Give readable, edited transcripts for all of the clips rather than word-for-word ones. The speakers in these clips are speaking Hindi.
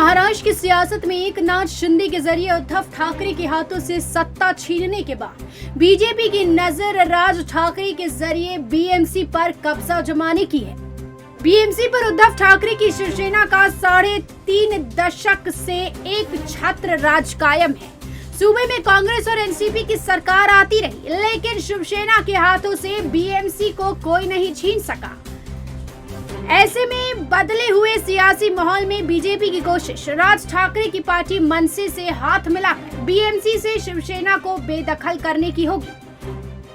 महाराष्ट्र की सियासत में एकनाथ शिंदे के जरिए उद्धव ठाकरे के हाथों से सत्ता छीनने के बाद बीजेपी की नजर राज ठाकरे के जरिए बीएमसी पर कब्जा जमाने की है। बीएमसी पर उद्धव ठाकरे की शिवसेना का 3.5 दशक से एक छत्र राज कायम है। सूबे में कांग्रेस और एनसीपी की सरकार आती रही, लेकिन शिवसेना के हाथों से बीएमसी को कोई नहीं छीन सका। ऐसे में बदले हुए सियासी माहौल में बीजेपी की कोशिश राज ठाकरे की पार्टी मनसे से हाथ मिलाकर बीएमसी से शिवसेना को बेदखल करने की होगी।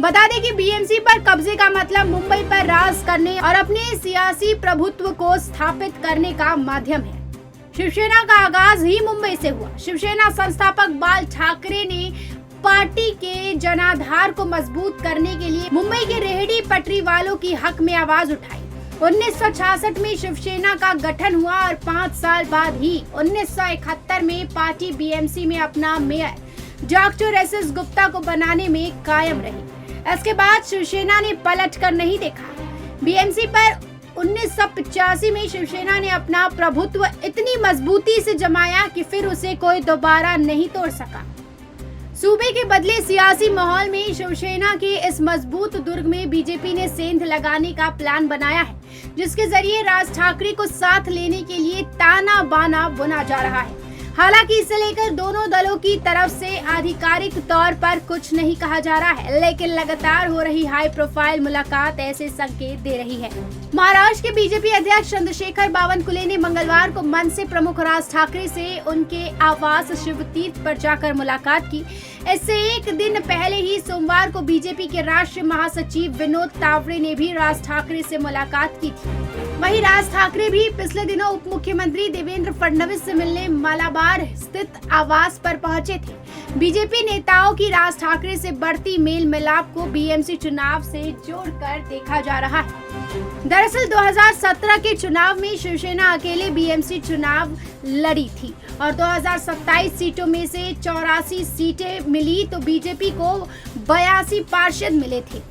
बता दें कि बीएमसी पर कब्जे का मतलब मुंबई पर राज करने और अपने सियासी प्रभुत्व को स्थापित करने का माध्यम है। शिवसेना का आगाज ही मुंबई से हुआ। शिवसेना संस्थापक बाल ठाकरे ने पार्टी के जनाधार को मजबूत करने के लिए मुंबई के रेहड़ी पटरी वालों की हक में आवाज उठाई। 1966 में शिवसेना का गठन हुआ और 5 साल बाद ही 1971 में पार्टी बीएमसी में अपना मेयर डॉक्टर एस गुप्ता को बनाने में कायम रही। इसके बाद शिवसेना ने पलट कर नहीं देखा। बीएमसी पर 1985 में शिवसेना ने अपना प्रभुत्व इतनी मजबूती से जमाया कि फिर उसे कोई दोबारा नहीं तोड़ सका। सूबे के बदले सियासी माहौल में शिवसेना के इस मजबूत दुर्ग में बीजेपी ने सेंध लगाने का प्लान बनाया है, जिसके जरिए राज ठाकरे को साथ लेने के लिए ताना बाना बुना जा रहा है। हालांकि इसे लेकर दोनों दलों की तरफ से आधिकारिक तौर पर कुछ नहीं कहा जा रहा है, लेकिन लगातार हो रही हाई प्रोफाइल मुलाकात ऐसे संकेत दे रही है। महाराष्ट्र के बीजेपी अध्यक्ष चंद्रशेखर बावनकुले ने मंगलवार को मनसे प्रमुख राज ठाकरे से उनके आवास शिवतीर्थ पर जाकर मुलाकात की। इससे एक दिन पहले ही सोमवार को बीजेपी के राष्ट्रीय महासचिव विनोद तावड़े ने भी राज ठाकरे से मुलाकात की थी। वहीं राज ठाकरे भी पिछले दिनों उप मुख्यमंत्री देवेंद्र फडणवीस से मिलने मालाबार स्थित आवास पर पहुंचे थे। बीजेपी नेताओं की राज ठाकरे से बढ़ती मेल मिलाप को बीएमसी चुनाव से जोड़कर देखा जा रहा है। दरअसल 2017 के चुनाव में शिवसेना अकेले बीएमसी चुनाव लड़ी थी और 2027 सीटों में से 84 सीटें मिली तो बीजेपी को 82 पार्षद मिले थे,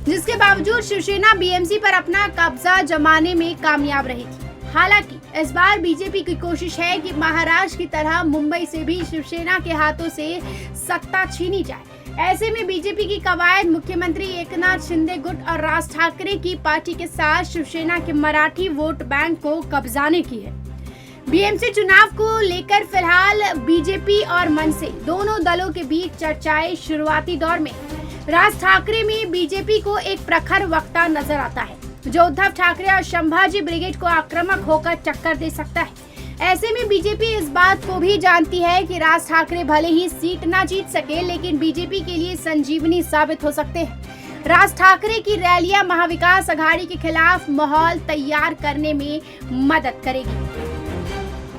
जिसके बावजूद शिवसेना बीएमसी पर अपना कब्जा जमाने में कामयाब रही थी। हालांकि इस बार बीजेपी की कोशिश है कि महाराष्ट्र की तरह मुंबई से भी शिवसेना के हाथों से सत्ता छीनी जाए। ऐसे में बीजेपी की कवायद मुख्यमंत्री एकनाथ शिंदे गुट और राज ठाकरे की पार्टी के साथ शिवसेना के मराठी वोट बैंक को कब्जाने की है। बीएमसी चुनाव को लेकर फिलहाल बीजेपी और मनसे दोनों दलों के बीच चर्चाएं शुरुआती दौर में। राज ठाकरे में बीजेपी को एक प्रखर वक्ता नजर आता है, जो उद्धव ठाकरे और संभाजी ब्रिगेड को आक्रामक होकर टक्कर दे सकता है। ऐसे में बीजेपी इस बात को भी जानती है कि राज ठाकरे भले ही सीट ना जीत सके, लेकिन बीजेपी के लिए संजीवनी साबित हो सकते हैं। राज ठाकरे की रैलियां महाविकास अघाड़ी के खिलाफ माहौल तैयार करने में मदद करेगी।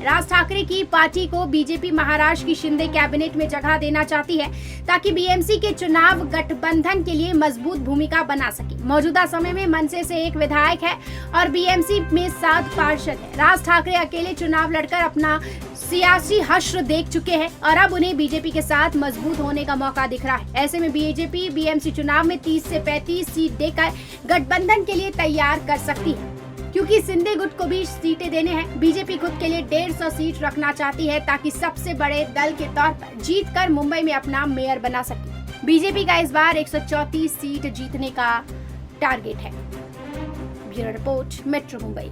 राज ठाकरे की पार्टी को बीजेपी महाराष्ट्र की शिंदे कैबिनेट में जगह देना चाहती है, ताकि बीएमसी के चुनाव गठबंधन के लिए मजबूत भूमिका बना सके। मौजूदा समय में मनसे से एक विधायक है और बीएमसी में 7 पार्षद है। राज ठाकरे अकेले चुनाव लड़कर अपना सियासी हश्र देख चुके हैं और अब उन्हें बीजेपी के साथ मजबूत होने का मौका दिख रहा है। ऐसे में बीजेपी बीएमसी चुनाव में 30 से 35 सीट देकर गठबंधन के लिए तैयार कर सकती है। क्योंकि शिंदे गुट को भी सीटें देने हैं, बीजेपी खुद के लिए 150 सीट रखना चाहती है, ताकि सबसे बड़े दल के तौर पर जीतकर मुंबई में अपना मेयर बना सके। बीजेपी का इस बार 134 सीट जीतने का टारगेट है। Bureau report, metro Mumbai.